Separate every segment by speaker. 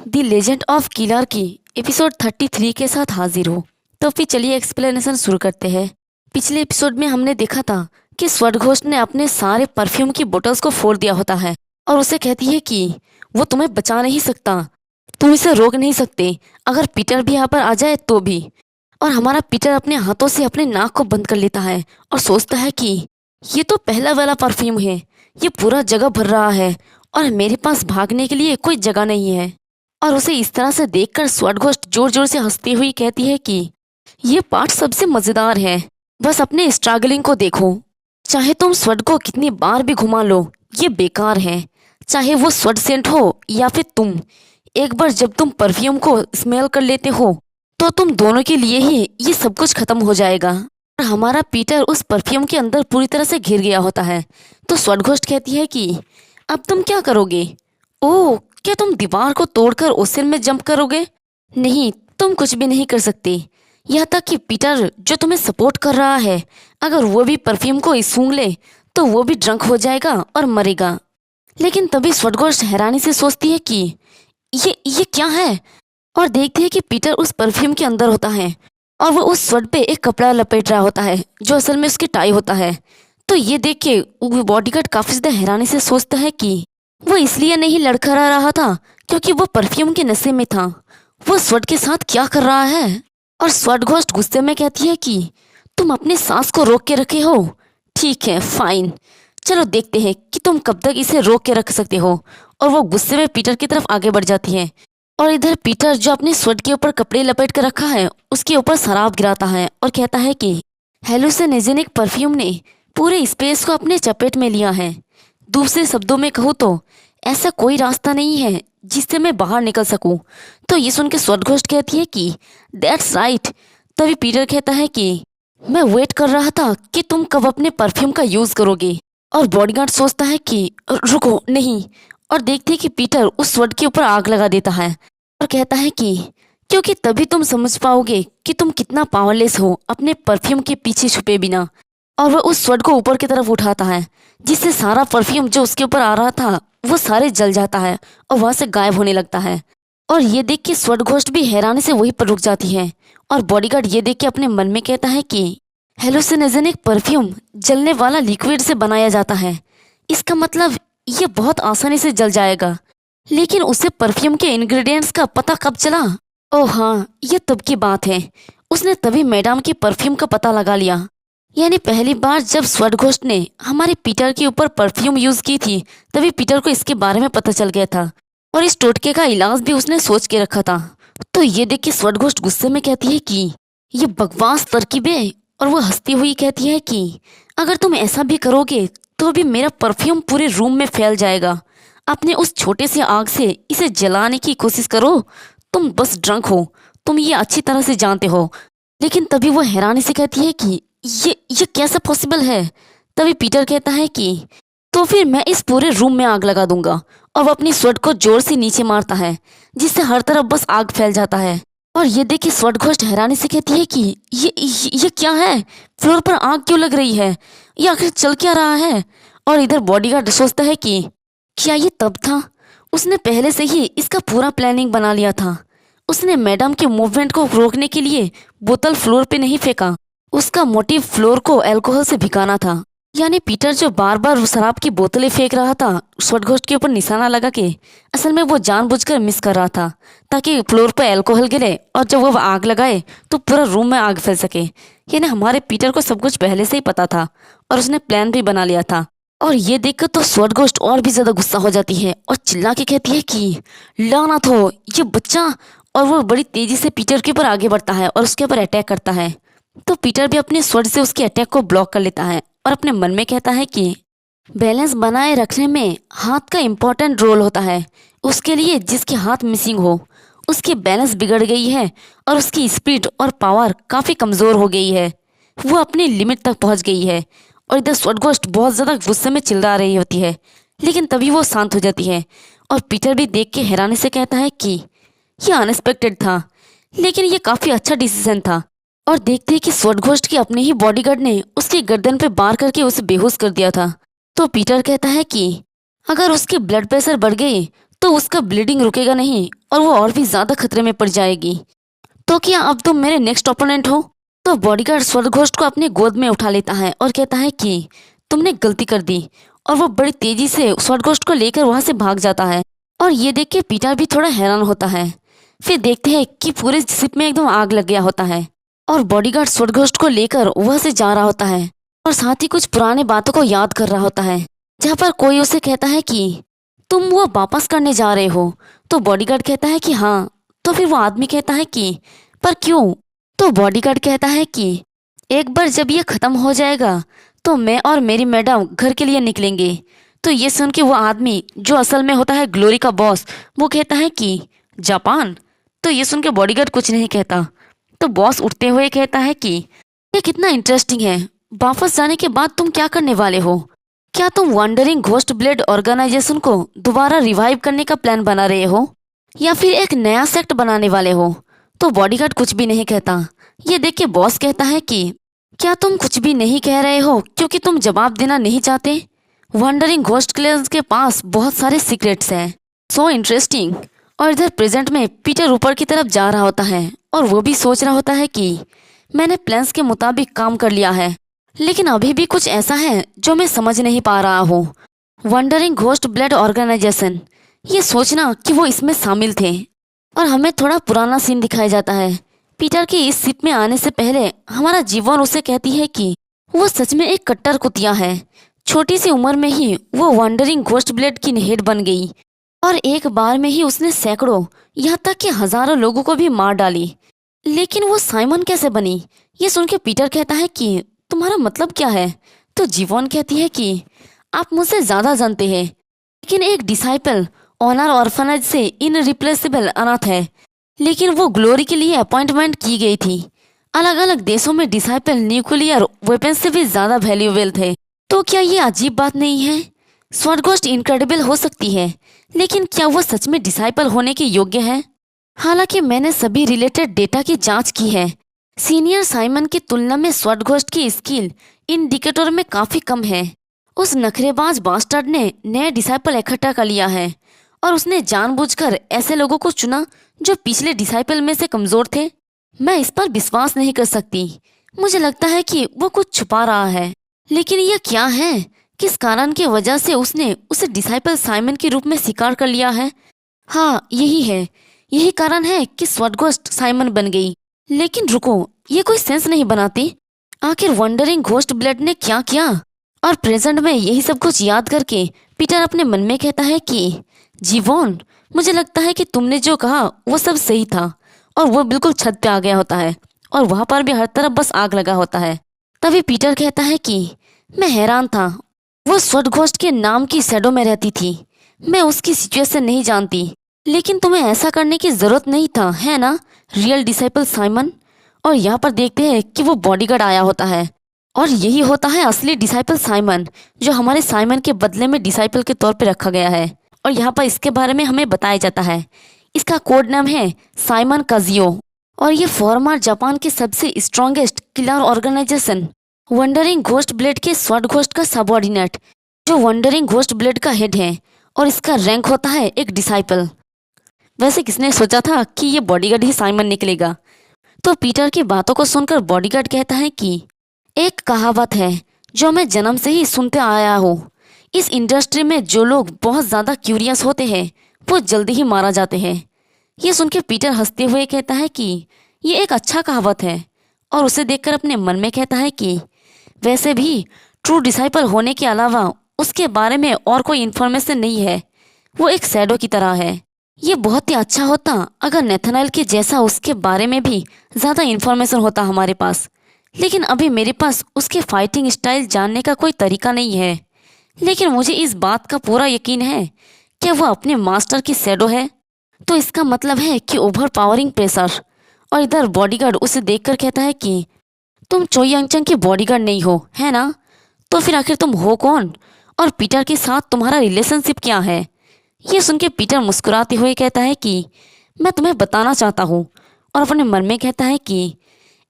Speaker 1: The legend of killer की episode 33 के साथ हाजिर हो। तो फिर चलिए एक्सप्लेनेशन शुरू करते हैं। पिछले एपिसोड में हमने देखा था कि स्वर्गघोस्ट ने अपने सारे परफ्यूम की बोतल्स को फोड़ दिया होता है और उसे कहती है कि वो तुम्हें बचा नहीं सकता, तुम इसे रोक नहीं सकते, अगर पीटर भी यहाँ पर आ जाए तो भी। और हमारा पीटर अपने हाथों से अपने नाक को बंद कर लेता है और सोचता है कि ये तो पहला वाला परफ्यूम है, ये पूरा जगह भर रहा है और मेरे पास भागने के लिए कोई जगह नहीं है। और उसे इस तरह से देखकर स्वर्गघोस्ट जोर जोर से हंसती हुई कहती है कि ये पार्ट सबसे मजेदार है, बस अपने स्ट्रगलिंग को देखो। चाहे तुम स्वर्ग को कितनी बार भी घुमा लो, ये बेकार है। चाहे वो स्वर्ग सेंट हो या फिर तुम, एक बार जब तुम परफ्यूम को स्मेल कर लेते हो तो तुम दोनों के लिए ही ये सब कुछ खत्म हो जाएगा। और हमारा पीटर उस परफ्यूम के अंदर पूरी तरह से घिर गया होता है। तो स्वर्गघोस्ट कहती है कि अब तुम क्या करोगे? ओह, क्या तुम दीवार को तोड़कर ओशन में जंप करोगे? नहीं, तुम कुछ भी नहीं कर सकते। यहाँ तक कि पीटर जो तुम्हें सपोर्ट कर रहा है, अगर वो भी परफ्यूम को सूंघ ले तो वो भी ड्रंक हो जाएगा और मरेगा। लेकिन तभी स्वर्गघोस्ट हैरानी से सोचती है कि ये क्या है, और देखती है कि पीटर उस परफ्यूम के अंदर होता है और वो उस स्वर्ग पे एक कपड़ा लपेट रहा होता है जो असल में उसकी टाई होता है। तो ये देख के बॉडीगार्ड काफी ज्यादा हैरानी से सोचता है कि वो इसलिए नहीं लड़खड़ा रहा था क्योंकि वो परफ्यूम के नशे में था। वो स्वर्ग के साथ क्या कर रहा है? और स्वर्गघोस्ट गुस्से में कहती है कि तुम अपनी सांस को रोक के रखे हो। ठीक है, फाइन, चलो देखते हैं कि तुम कब तक इसे रोक के रख सकते हो। और वो गुस्से में पीटर की तरफ आगे बढ़ जाती है। और इधर पीटर जो अपने स्वर्ग के ऊपर कपड़े लपेट कर रखा है उसके ऊपर शराब गिराता है और कहता है कि हेलुसिनेजेनिक परफ्यूम ने पूरे स्पेस को अपने चपेट में लिया है। दूसरे शब्दों में कहूँ तो ऐसा कोई रास्ता नहीं है जिससे मैं बाहर निकल सकूं। तो ये सुन के स्वर्गघोस्ट कहती है कि दैट्स राइट। तभी पीटर कहता है कि मैं वेट कर रहा था कि तुम कब अपने परफ्यूम का यूज करोगे। और बॉडीगार्ड सोचता है कि रुको, नहीं। और देखते हैं कि पीटर उस स्वर्ग के ऊपर आग लगा देता है और कहता है कि क्योंकि तभी तुम समझ पाओगे कि तुम कितना पावरलेस हो अपने परफ्यूम के पीछे छुपे बिना। और वह उस स्वर्ग को ऊपर की तरफ उठाता है जिससे सारा परफ्यूम जो उसके ऊपर आ रहा था वो सारे जल जाता है और वहां से गायब होने लगता है। और ये देख के स्वर्गघोस्ट भी हैरानी से वहीं पर रुक जाती है। और बॉडीगार्ड ये देख के अपने मन में कहता है कि हेलुसिनेजेनिक परफ्यूम जलने वाला लिक्विड से बनाया जाता है, इसका मतलब ये बहुत आसानी से जल जाएगा। लेकिन उसे परफ्यूम के इंग्रेडिएंट्स का पता कब चला? ओह हाँ, ये तब की बात है। उसने तभी मैडम के परफ्यूम का पता लगा लिया। यानी पहली बार जब स्वर्गघोस्ट ने हमारे पीटर के ऊपर परफ्यूम यूज की थी तभी पीटर को इसके बारे में पता चल गया था और इस टोटके का इलाज भी उसने सोच के रखा था। तो ये देख के स्वर्गघोस्ट गुस्से में कहती है कि ये बकवास तरकीबें। और वो हंसती हुई कहती है कि अगर तुम ऐसा भी करोगे तो भी मेरा परफ्यूम पूरे रूम में फैल जाएगा। अपने उस छोटे से आग से इसे जलाने की कोशिश करो, तुम बस ड्रंक हो, तुम ये अच्छी तरह से जानते हो। लेकिन तभी वो हैरानी से कहती है कि ये कैसे पॉसिबल है? तभी पीटर कहता है कि तो फिर मैं इस पूरे रूम में आग लगा दूंगा। और वो अपनी स्वर्ड को जोर से नीचे मारता है जिससे हर तरफ बस आग फैल जाता है। और ये देख के स्वर्गघोस्ट हैरानी से कहती है कि ये क्या है? फ्लोर पर आग क्यों लग रही है? ये आखिर चल क्या रहा है? और इधर बॉडीगार्ड सोचता है कि क्या ये तब था? उसने पहले से ही इसका पूरा प्लानिंग बना लिया था। उसने मैडम के मूवमेंट को रोकने के लिए बोतल फ्लोर पे नहीं फेंका, उसका मोटिव फ्लोर को अल्कोहल से भिगाना था। यानी पीटर जो बार बार शराब की बोतलें फेंक रहा था स्वर्गघोस्ट के ऊपर निशाना लगा के, असल में वो जानबूझकर मिस कर रहा था ताकि फ्लोर पर अल्कोहल गिरे और जब वो आग लगाए तो पूरा रूम में आग फैल सके। यानी हमारे पीटर को सब कुछ पहले से ही पता था और उसने प्लान भी बना लिया था। और ये देखकर तो स्वर्गघोस्ट और भी ज्यादा गुस्सा हो जाती है और चिल्ला के कहती है कि लानत हो ये बच्चा। और वो बड़ी तेजी से पीटर के ऊपर आगे बढ़ता है और उसके ऊपर अटैक करता है। तो पीटर भी अपने स्वर्ड से उसके अटैक को ब्लॉक कर लेता है और अपने मन में कहता है कि बैलेंस बनाए रखने में हाथ का इम्पोर्टेंट रोल होता है। उसके लिए जिसके हाथ मिसिंग हो उसकी बैलेंस बिगड़ गई है और उसकी स्पीड और पावर काफ़ी कमज़ोर हो गई है, वो अपनी लिमिट तक पहुंच गई है। और इधर स्वर्गघोस्ट बहुत ज़्यादा गुस्से में चिल्ला रही होती है लेकिन तभी वो शांत हो जाती है। और पीटर भी देख के हैरानी से कहता है कि यह अनएक्सपेक्टेड था लेकिन ये काफ़ी अच्छा डिसीजन था। और देखते हैं कि स्वर्गघोस्ट के अपने ही बॉडीगार्ड ने उसकी गर्दन पे बार करके उसे बेहोश कर दिया था। तो पीटर कहता है कि अगर उसके ब्लड प्रेशर बढ़ गए तो उसका ब्लीडिंग रुकेगा नहीं और वो और भी ज्यादा खतरे में पड़ जाएगी। तो क्या अब तुम मेरे नेक्स्ट ओपोनेंट हो? तो बॉडीगार्ड स्वर्गघोस्ट को अपनी गोद में उठा लेता है और कहता है कि तुमने गलती कर दी। और वो बड़ी तेजी से स्वर्गघोस्ट को लेकर वहां से भाग जाता है। और ये देख के पीटर भी थोड़ा हैरान होता है। फिर देखते हैं कि पूरे शिप में एकदम आग लग गया होता है और बॉडीगार्ड स्वर्गघोस्ट को लेकर वहां से जा रहा होता है और साथ ही कुछ पुराने बातों को याद कर रहा होता है, जहाँ पर कोई उसे कहता है कि तुम वो वापस करने जा रहे हो? तो बॉडीगार्ड कहता है कि हाँ। तो फिर वो आदमी कहता है कि पर क्यों? तो बॉडीगार्ड कहता है कि एक बार जब ये खत्म हो जाएगा तो मैं और मेरी मैडम घर के लिए निकलेंगे। तो ये सुन के वो आदमी जो असल में होता है ग्लोरी का बॉस, वो कहता है कि जापान? तो ये सुन के बॉडीगार्ड कुछ नहीं कहता। तो बॉस उठते हुए कहता है कि ये कितना इंटरेस्टिंग है, वापस जाने के बाद तुम क्या करने वाले हो? क्या तुम वंडरिंग घोस्ट ब्लेड ऑर्गेनाइजेशन को दोबारा रिवाइव करने का प्लान बना रहे हो या फिर एक नया सेक्ट बनाने वाले हो? तो बॉडीगार्ड कुछ भी नहीं कहता। ये देख के बॉस कहता है कि क्या तुम कुछ भी नहीं कह रहे हो क्योंकि तुम जवाब देना नहीं चाहते? वंडरिंग घोस्ट क्लेयर्स के पास बहुत सारे सीक्रेट्स हैं। So interesting. और इधर प्रेजेंट में पीटर ऊपर की तरफ जा रहा होता है और वो भी सोच रहा होता है कि मैंने प्लान्स के मुताबिक काम कर लिया है, लेकिन अभी भी कुछ ऐसा है जो मैं समझ नहीं पा रहा हूँ। वंडरिंग घोस्ट ब्लड ऑर्गेनाइजेशन, ये सोचना कि वो इसमें शामिल थे। और हमें थोड़ा पुराना सीन दिखाया जाता है। पीटर के इस शिप में आने से पहले हमारा जीवन उसे कहती है कि वो सच में एक कट्टर कुतिया है। छोटी सी उम्र में ही वो वंडरिंग घोस्ट ब्लेड की हेड बन गई और एक बार में ही उसने सैकड़ों, यहाँ तक कि हजारों लोगों को भी मार डाली। लेकिन वो साइमन कैसे बनी? ये सुन के पीटर कहता है कि तुम्हारा मतलब क्या है? तो जीवोन कहती है कि आप मुझसे ज्यादा जानते हैं, लेकिन एक डिसाइपल ऑनर ऑर्फनेज से इनरिप्लेसेबल अनाथ है, लेकिन वो ग्लोरी के लिए अपॉइंटमेंट की गई थी। अलग अलग देशों में डिसाइपल न्यूक्लियर वेपन्स से भी ज्यादा वैल्यूएबल थे। तो क्या ये अजीब बात नहीं है? स्वॉर्डघोस्ट इनक्रेडिबल हो सकती है, लेकिन क्या वो सच में डिसाइपल होने के योग्य है? हालांकि मैंने सभी रिलेटेड डेटा की जांच की है। सीनियर साइमन की तुलना में स्वॉर्डघोस्ट की स्किल इंडिकेटर में काफी कम है। उस नखरेबाज बास्टर्ड ने नए डिसाइपल इकट्ठा कर लिया है और उसने जानबूझकर ऐसे लोगों को चुना जो पिछले डिसाइपल में से कमजोर थे। मैं इस पर विश्वास नहीं कर सकती। मुझे लगता है कि वो कुछ छुपा रहा है, लेकिन यह क्या है? किस कारण की वजह से उसने उसे डिसाइपल साइमन के रूप में स्वीकार कर लिया है? हाँ, यही है। यही कारण है कि स्वॉर्डघोस्ट साइमन बन गई। लेकिन रुको, ये कोई सेंस नहीं बनाती। आखिर वंडरिंग घोस्ट ब्लेड ने क्या किया? और प्रेजेंट में यही सब कुछ याद करके पीटर अपने मन में कहता है कि जीवोन, मुझे लगता है कि तुमने जो कहा वो सब सही था। और वो बिल्कुल छत पे आ गया होता है और वहां पर भी हर तरफ बस आग लगा होता है। तभी पीटर कहता है कि मैं हैरान था, वो स्वॉर्डघोस्ट के नाम की शैडो में रहती थी। मैं उसकी सिचुएशन नहीं जानती, लेकिन तुम्हें ऐसा करने की जरूरत नहीं था, है ना रियल डिसाइपल साइमन? और यहाँ पर देखते हैं कि वो बॉडीगार्ड आया होता है और यही होता है असली डिसाइपल साइमन, जो हमारे साइमन के बदले में डिसाइपल के तौर पे रखा गया है। और यहाँ पर इसके बारे में हमें बताया जाता है। इसका कोड नाम है साइमन काजियो और ये फॉर्मर जापान के सबसे strongest killer organization wandering ghost blade के स्वॉर्डघोस्ट का सबऑर्डिनेट, जो वंडरिंग घोस्ट ब्लेड का हेड है और इसका रैंक होता है एक डिसाइपल। वैसे किसने सोचा था कि ये बॉडीगार्ड ही साइमन निकलेगा? तो पीटर की बातों को सुनकर बॉडीगार्ड कहता है कि एक कहावत है जो मैं जन्म से ही सुनते आया हूँ, इस इंडस्ट्री में जो लोग बहुत ज़्यादा क्यूरियस होते हैं वो जल्दी ही मारा जाते हैं। ये सुन के पीटर हंसते हुए कहता है कि ये एक अच्छा कहावत है और उसे देखकर अपने मन में कहता है कि वैसे भी ट्रू डिसाइपल होने के अलावा उसके बारे में और कोई इन्फॉर्मेशन नहीं है। वो एक शैडो की तरह है। ये बहुत ही अच्छा होता अगर नेथनाइल के जैसा उसके बारे में भी ज़्यादा इन्फॉर्मेशन होता हमारे पास, लेकिन अभी मेरे पास उसके फाइटिंग स्टाइल जानने का कोई तरीका नहीं है। लेकिन मुझे इस बात का पूरा यकीन है कि वो अपने मास्टर की शैडो है। तो इसका मतलब है कि ओवर पावरिंग प्रेशर। और इधर बॉडीगार्ड उसे देखकर कहता है कि तुम चोई अंगचंग की बॉडीगार्ड नहीं हो, है ना? तो फिर आखिर तुम हो कौन? और पीटर के साथ तुम्हारा रिलेशनशिप क्या है? ये सुन के पीटर मुस्कुराते हुए कहता है कि मैं तुम्हें बताना चाहता हूँ। और अपने मन में कहता है कि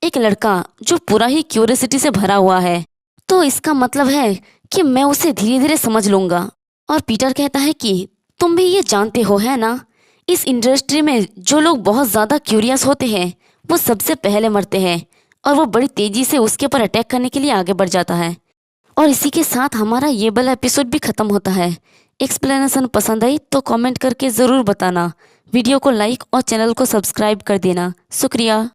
Speaker 1: एक लड़का जो पूरा ही क्यूरियोसिटी से भरा हुआ है, तो इसका मतलब है कि मैं उसे धीरे धीरे समझ लूंगा। और पीटर कहता है कि तुम भी ये जानते हो है ना, इस इंडस्ट्री में जो लोग बहुत ज़्यादा क्यूरियस होते हैं वो सबसे पहले मरते हैं और वो बड़ी तेज़ी से उसके ऊपर अटैक करने के लिए आगे बढ़ जाता है। और इसी के साथ हमारा ये वाला एपिसोड भी ख़त्म होता है। एक्सप्लेनेशन पसंद आई तो कमेंट करके ज़रूर बताना, वीडियो को लाइक और चैनल को सब्सक्राइब कर देना। शुक्रिया।